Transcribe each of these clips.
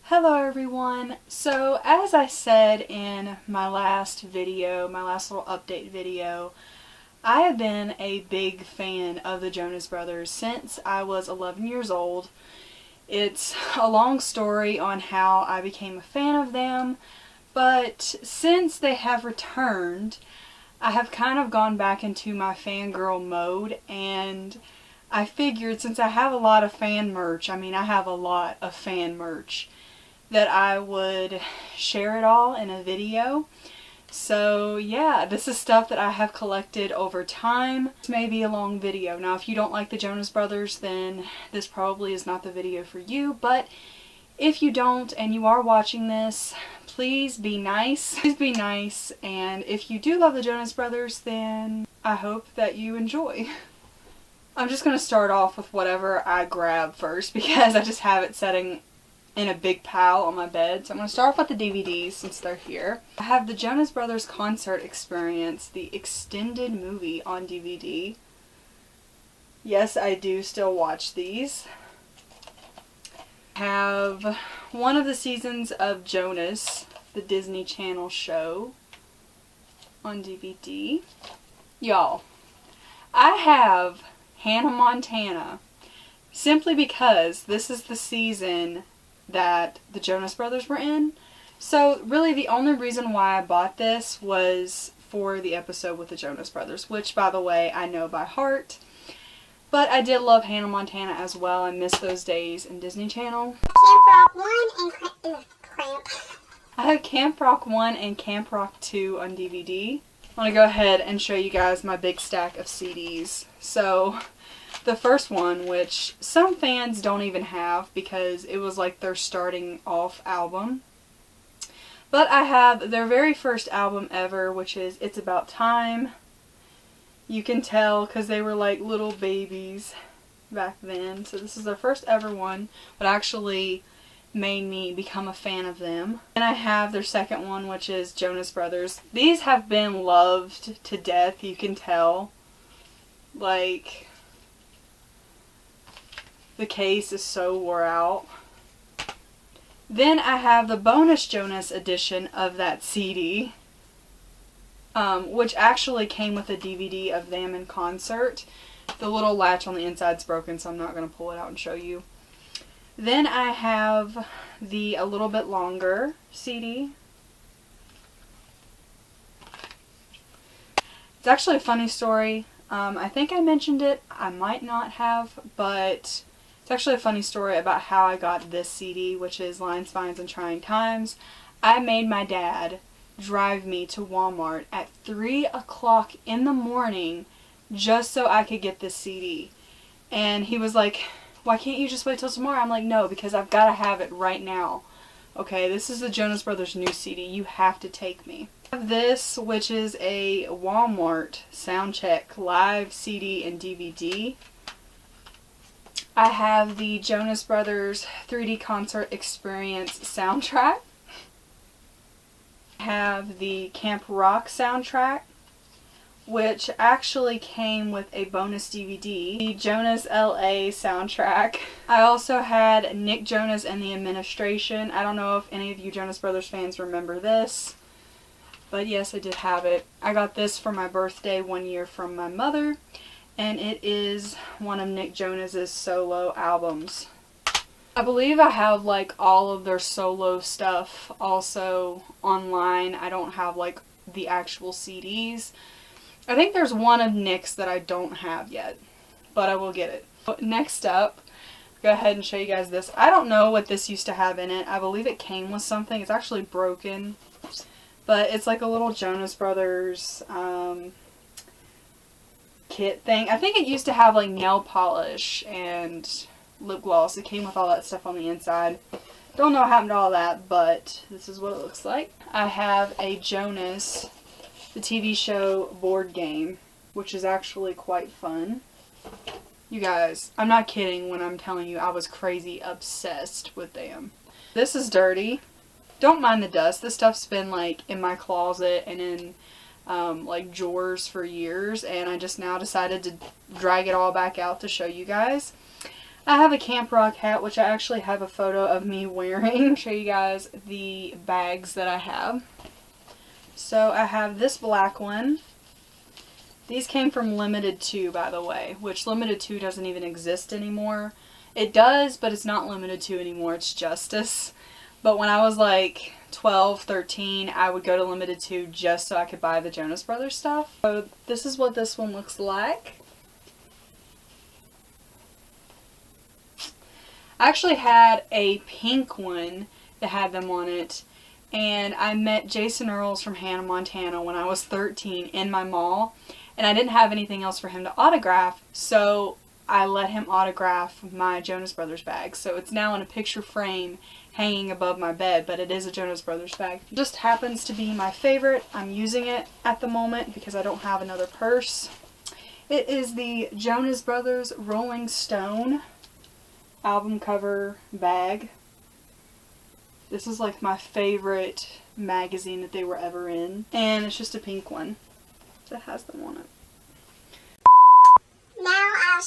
Hello everyone. So as I said in my last video, my last little update video, I have been a big fan of the Jonas Brothers since I was 11 years old. It's a long story on how I became a fan of them, but since they have returned, I have kind of gone back into my fangirl mode, and I figured since I have a lot of fan merch, I have a lot of fan merch, that I would share it all in a video. So yeah, this is stuff that I have collected over time. This may be a long video. Now if you don't like the Jonas Brothers, then this probably is not the video for you, but if you don't and you are watching this, please be nice. Please be nice, and if you do love the Jonas Brothers, then I hope that you enjoy. I'm just going to start off with whatever I grab first because I just have it setting in a big pile on my bed. So I'm going to start off with the DVDs since they're here. I have the Jonas Brothers Concert Experience, the extended movie on DVD. Yes, I do still watch these. I have one of the seasons of Jonas, the Disney Channel show, on DVD. Y'all, I have Hannah Montana simply because this is the season that the Jonas Brothers were in. So really the only reason why I bought this was for the episode with the Jonas Brothers, which by the way I know by heart. But I did love Hannah Montana as well. I miss those days in Disney Channel. Camp Rock 1 and Cramp. I have Camp Rock 1 and Camp Rock 2 on DVD. I want to go ahead and show you guys my big stack of CDs. So the first one, which some fans don't even have because it was like their starting off album. But I have their very first album ever, which is It's About Time. You can tell because they were like little babies back then. So this is their first ever one, but actually made me become a fan of them. And I have their second one, which is Jonas Brothers. These have been loved to death, you can tell. Like, the case is so wore out. Then I have the bonus Jonas edition of that CD, which actually came with a DVD of them in concert. The little latch on the inside's broken, so I'm not going to pull it out and show you. Then I have the a little bit longer CD. It's actually a funny story. I think I mentioned it. I might not have, but it's actually a funny story about how I got this CD, which is Lines, Vines, and Trying Times. I made my dad drive me to Walmart at 3 o'clock in the morning just so I could get this CD. And he was like, why can't you just wait till tomorrow? I'm like, no, because I've got to have it right now. Okay, this is the Jonas Brothers new CD. You have to take me. I have this, which is a Walmart Soundcheck live CD and DVD. I have the Jonas Brothers 3D Concert Experience soundtrack. I have the Camp Rock soundtrack, which actually came with a bonus DVD. The Jonas LA soundtrack. I also had Nick Jonas and the Administration. I don't know if any of you Jonas Brothers fans remember this, but yes, I did have it. I got this for my birthday one year from my mother, and it is one of Nick Jonas's solo albums. I believe I have like all of their solo stuff also online. I don't have like the actual CDs. I think there's one of Nick's that I don't have yet, but I will get it. Next up, go ahead and show you guys this. I don't know what this used to have in it. I believe it came with something. It's actually broken, but it's like a little Jonas Brothers kit thing. I think it used to have like nail polish and lip gloss. It came with all that stuff on the inside. Don't know what happened to all that, but this is what it looks like. I have a Jonas, the TV show board game, which is actually quite fun. You guys, I'm not kidding when I'm telling you I was crazy obsessed with them. This is dirty. Don't mind the dust. This stuff's been like in my closet and in like drawers for years, and I just now decided to drag it all back out to show you guys. I have a Camp Rock hat, which I actually have a photo of me wearing. I'll show you guys the bags that I have. So I have this black one. These came from Limited 2, by the way, which Limited 2 doesn't even exist anymore. It does, but it's not Limited 2 anymore, it's Justice. But when I was like 12, 13, I would go to Limited 2 just so I could buy the Jonas Brothers stuff. So this is what this one looks like. I actually had a pink one that had them on it. And I met Jason Earls from Hannah, Montana when I was 13 in my mall. And I didn't have anything else for him to autograph, so I let him autograph my Jonas Brothers bag. So it's now in a picture frame hanging above my bed, but it is a Jonas Brothers bag. It just happens to be my favorite. I'm using it at the moment because I don't have another purse. It is the Jonas Brothers Rolling Stone album cover bag. This is like my favorite magazine that they were ever in. And it's just a pink one that has them on it. Now I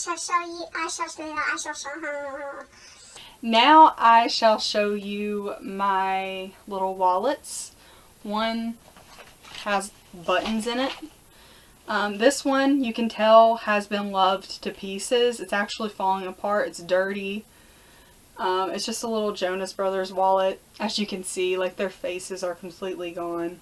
shall show you my little wallets. One has buttons in it. This one, you can tell, has been loved to pieces. It's actually falling apart. It's dirty. It's just a little Jonas Brothers wallet. As you can see, like, their faces are completely gone.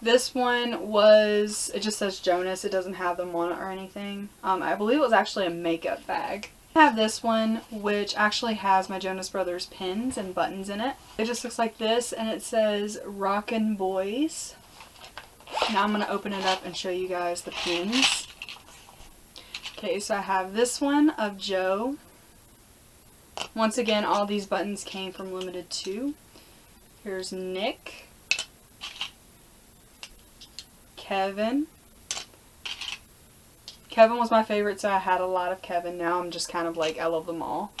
This one was, it just says Jonas. It doesn't have them on it or anything. I believe it was actually a makeup bag. I have this one, which actually has my Jonas Brothers pins and buttons in it. It just looks like this, and it says Rockin' Boys. Now I'm going to open it up and show you guys the pins. Okay, so I have this one of Joe. Once again, all these buttons came from Limited 2. Here's Nick. Kevin. Kevin was my favorite, so I had a lot of Kevin. Now I'm just kind of like, I love them all.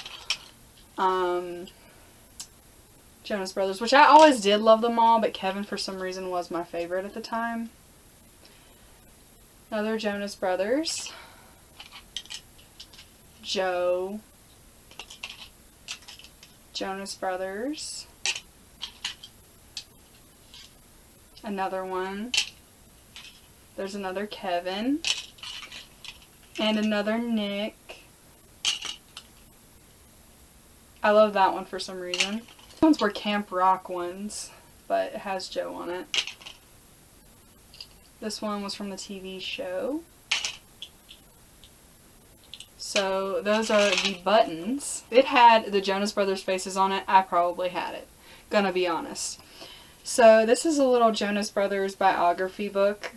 Jonas Brothers, which I always did love them all, but Kevin for some reason was my favorite at the time. Another Jonas Brothers. Joe. Jonas Brothers. Another one. There's another Kevin. And another Nick. I love that one for some reason. These ones were Camp Rock ones, but it has Joe on it. This one was from the TV show. So those are the buttons. It had the Jonas Brothers faces on it. I probably had it. Gonna be honest. So this is a little Jonas Brothers biography book.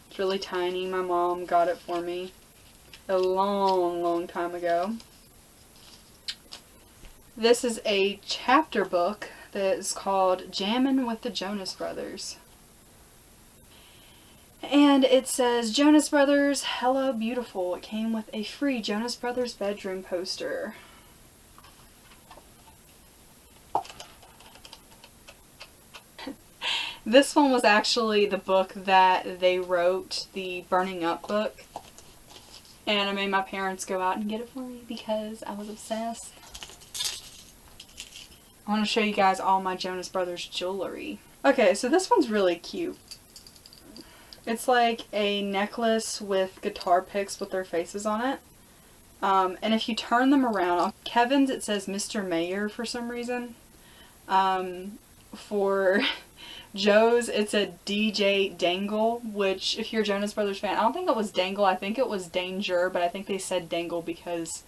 It's really tiny. My mom got it for me a long, long time ago. This is a chapter book that is called Jammin' with the Jonas Brothers. And it says, Jonas Brothers, hello beautiful. It came with a free Jonas Brothers bedroom poster. This one was actually the book that they wrote, the Burning Up book. And I made my parents go out and get it for me because I was obsessed. I want to show you guys all my Jonas Brothers jewelry. Okay, so this one's really cute. It's like a necklace with guitar picks with their faces on it. And if you turn them around, Kevin's it says Mr. Mayor for some reason. For Joe's, it's a DJ Dangle, which if you're a Jonas Brothers fan, I don't think it was Dangle, I think it was Danger, but I think they said Dangle because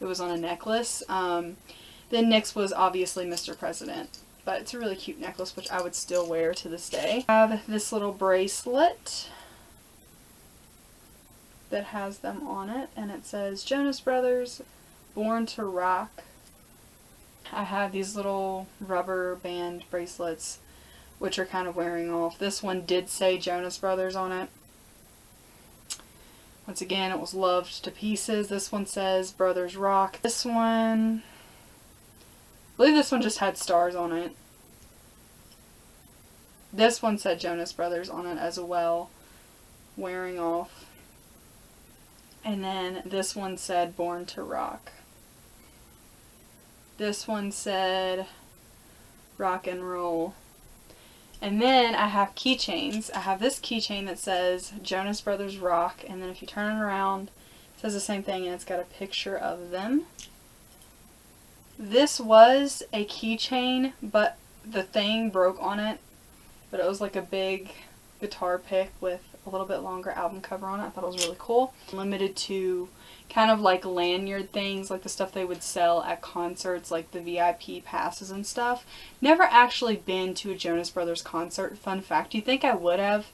it was on a necklace. Then Nick's was obviously Mr. President, but it's a really cute necklace, which I would still wear to this day. I have this little bracelet that has them on it, and it says Jonas Brothers, Born to Rock. I have these little rubber band bracelets, which are kind of wearing off. This one did say Jonas Brothers on it. Once again, it was loved to pieces. This one says Brothers Rock. This one, I believe this one just had stars on it. This one said Jonas Brothers on it as well, wearing off. And then this one said Born to Rock. This one said Rock and Roll. And then I have keychains. I have this keychain that says Jonas Brothers Rock, and then if you turn it around, it says the same thing, and it's got a picture of them. This was a keychain, but the thing broke on it. But it was like a big guitar pick with a little bit longer album cover on it. I thought it was really cool. Limited to kind of like lanyard things, like the stuff they would sell at concerts, like the VIP passes and stuff. Never actually been to a Jonas Brothers concert. Fun fact, you'd think I would have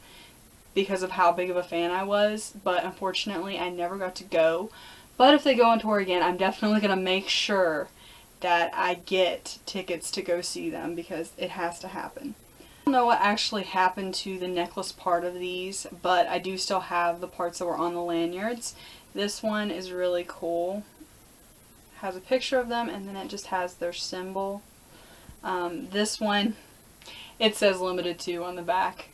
because of how big of a fan I was, but unfortunately I never got to go. But if they go on tour again, I'm definitely going to make sure that I get tickets to go see them because it has to happen. I don't know what actually happened to the necklace part of these, but I do still have the parts that were on the lanyards. This one is really cool. Has a picture of them, and then it just has their symbol. This one, it says limited to on the back.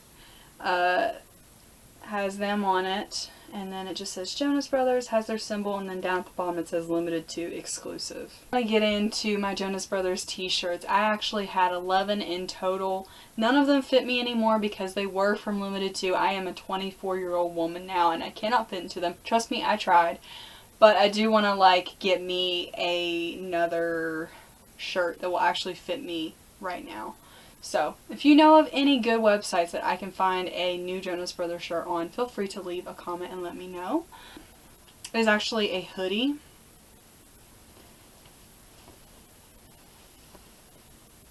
Has them on it, and then it just says Jonas Brothers, has their symbol, and then down at the bottom it says limited to exclusive. I'm going to get into my Jonas Brothers t-shirts. I actually had 11 in total. None of them fit me anymore because they were from limited to. I am a 24-year-old woman now and I cannot fit into them. Trust me, I tried. But I do want to like get me another shirt that will actually fit me right now. So, if you know of any good websites that I can find a new Jonas Brothers shirt on, feel free to leave a comment and let me know. It is actually a hoodie.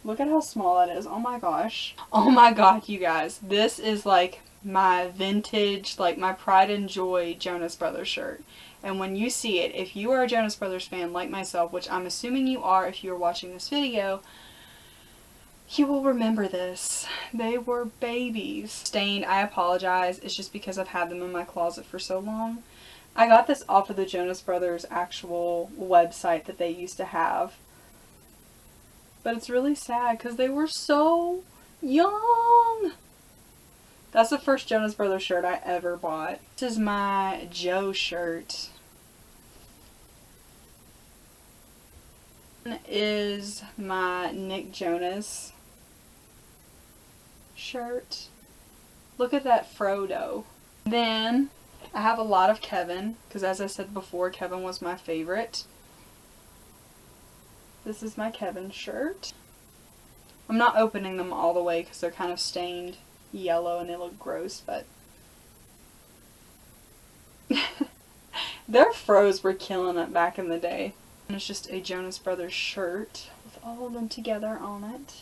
Look at how small that is. Oh my gosh. Oh my god, you guys. This is like my vintage, like my pride and joy Jonas Brothers shirt. And when you see it, if you are a Jonas Brothers fan like myself, which I'm assuming you are if you're watching this video, you will remember this. They were babies. Stained, I apologize. It's just because I've had them in my closet for so long. I got this off of the Jonas Brothers actual website that they used to have. But it's really sad because they were so young. That's the first Jonas Brothers shirt I ever bought. This is my Joe shirt. This is my Nick Jonas shirt. Look at that Frodo. Then I have a lot of Kevin because, as I said before, Kevin was my favorite. This is my Kevin shirt. I'm not opening them all the way because they're kind of stained yellow and they look gross, but their fros were killing it back in the day. And it's just a Jonas Brothers shirt with all of them together on it.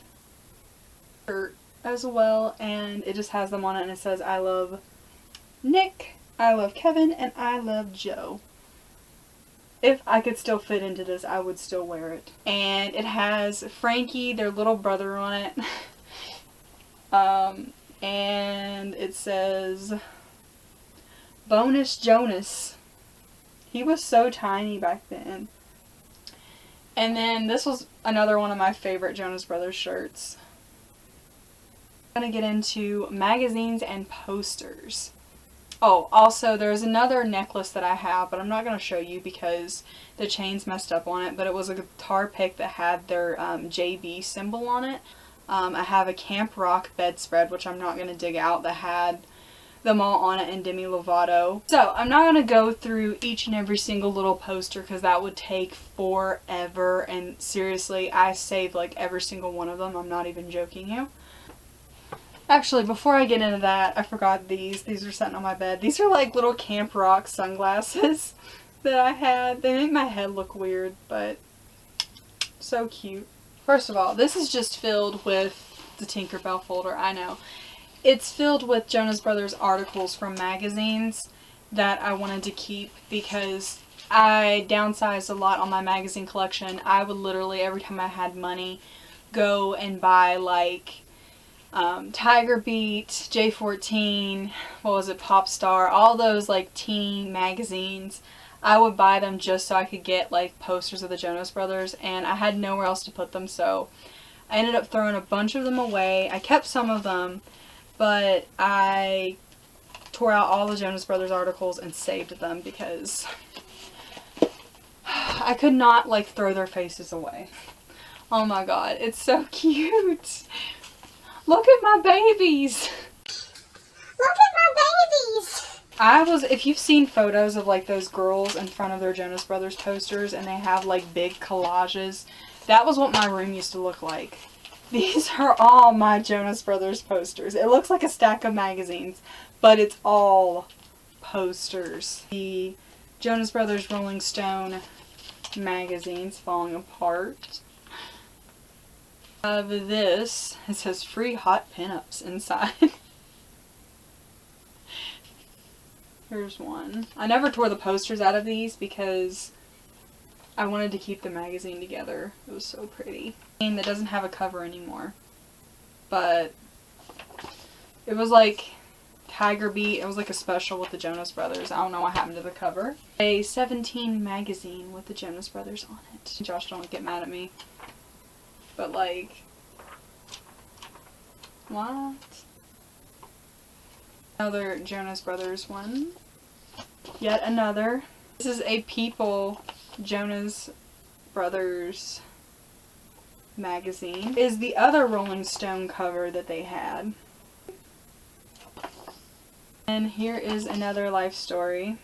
Shirt as well, and it just has them on it and it says I love Nick, I love Kevin, and I love Joe. If I could still fit into this, I would still wear it. And it has Frankie, their little brother, on it. And it says Bonus Jonas. He was so tiny back then. And then this was another one of my favorite Jonas Brothers shirts. I'm going to get into magazines and posters. Oh, also there's another necklace that I have, but I'm not going to show you because the chain's messed up on it, but it was a guitar pick that had their JB symbol on it. I have a Camp Rock bedspread, which I'm not going to dig out, that had them all on it in Demi Lovato. So, I'm not going to go through each and every single little poster because that would take forever, and seriously, I saved like every single one of them. I'm not even joking you. Actually, before I get into that, I forgot these. These are sitting on my bed. These are like little Camp Rock sunglasses that I had. They make my head look weird, but so cute. First of all, this is just filled with the Tinkerbell folder, I know. It's filled with Jonas Brothers articles from magazines that I wanted to keep because I downsized a lot on my magazine collection. I would literally, every time I had money, go and buy like Tiger Beat, J14, what was it, Pop Star, all those like teen magazines. I would buy them just so I could get like posters of the Jonas Brothers, and I had nowhere else to put them, so I ended up throwing a bunch of them away. I kept some of them, but I tore out all the Jonas Brothers articles and saved them because I could not, like, throw their faces away. Oh my god, it's so cute. Look at my babies. Look at my babies. If you've seen photos of, like, those girls in front of their Jonas Brothers posters and they have, like, big collages, that was what my room used to look like. These are all my Jonas Brothers posters. It looks like a stack of magazines, but it's all posters. The Jonas Brothers Rolling Stone magazine's falling apart. Of this, it says free hot pinups inside. Here's one. I never tore the posters out of these because I wanted to keep the magazine together. It was so pretty. That doesn't have a cover anymore. But it was like Tiger Beat. It was like a special with the Jonas Brothers. I don't know what happened to the cover. A 17 magazine with the Jonas Brothers on it. Josh, don't get mad at me. But like, what? Another Jonas Brothers one. Yet another. This is a People Jonas Brothers magazine. Is the other Rolling Stone cover that they had. And here is another life story.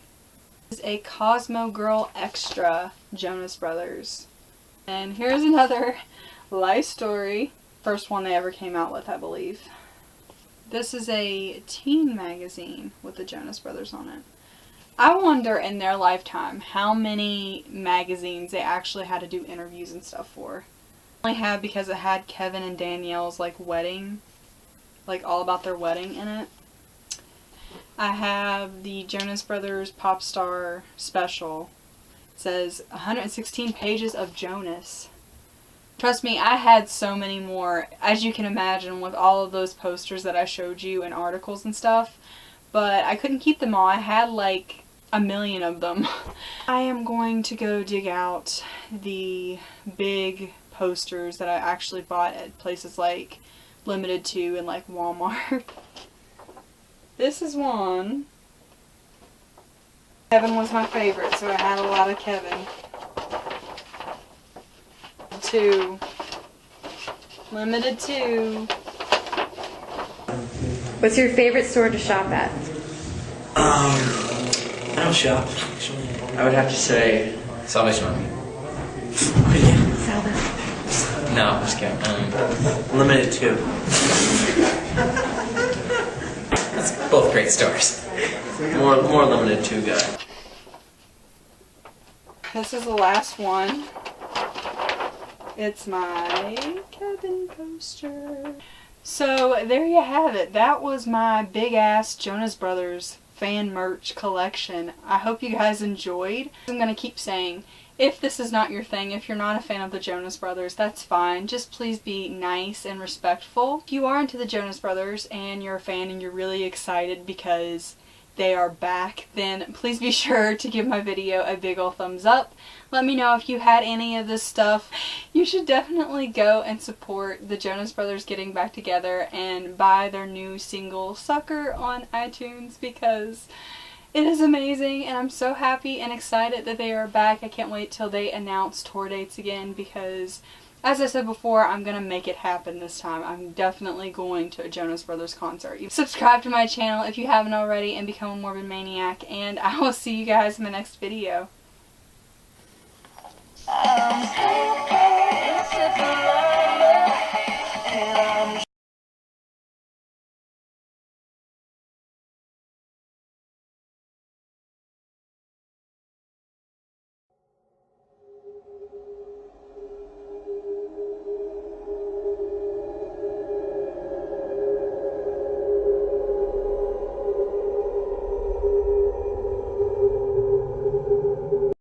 This is a Cosmo Girl Extra Jonas Brothers. And here's another life story. First one they ever came out with, I believe. This is a teen magazine with the Jonas Brothers on it. I wonder in their lifetime how many magazines they actually had to do interviews and stuff for. I only had because it had Kevin and Danielle's like wedding, like all about their wedding in it. I have the Jonas Brothers Pop Star Special. It says 116 pages of Jonas. Trust me, I had so many more, as you can imagine, with all of those posters that I showed you and articles and stuff. But I couldn't keep them all. I had like a million of them. I am going to go dig out the big posters that I actually bought at places like Limited 2 and like Walmart. This is one. Kevin was my favorite, so I had a lot of Kevin. 2. Limited 2. What's your favorite store to shop at? I don't shop, actually. I would have to say Salvation Army. No, I'm just kidding. Limited 2. That's both great stores. More Limited 2 guy. This is the last one. It's my Kevin poster. So there you have it. That was my big ass Jonas Brothers fan merch collection. I hope you guys enjoyed. I'm gonna keep saying, if this is not your thing, if you're not a fan of the Jonas Brothers, that's fine. Just please be nice and respectful. If you are into the Jonas Brothers and you're a fan and you're really excited because they are back, then please be sure to give my video a big ol' thumbs up. Let me know if you had any of this stuff. You should definitely go and support the Jonas Brothers getting back together and buy their new single Sucker on iTunes because it is amazing and I'm so happy and excited that they are back. I can't wait till they announce tour dates again because, as I said before, I'm going to make it happen this time. I'm definitely going to a Jonas Brothers concert. Subscribe to my channel if you haven't already and become a Morbid Maniac, and I will see you guys in the next video.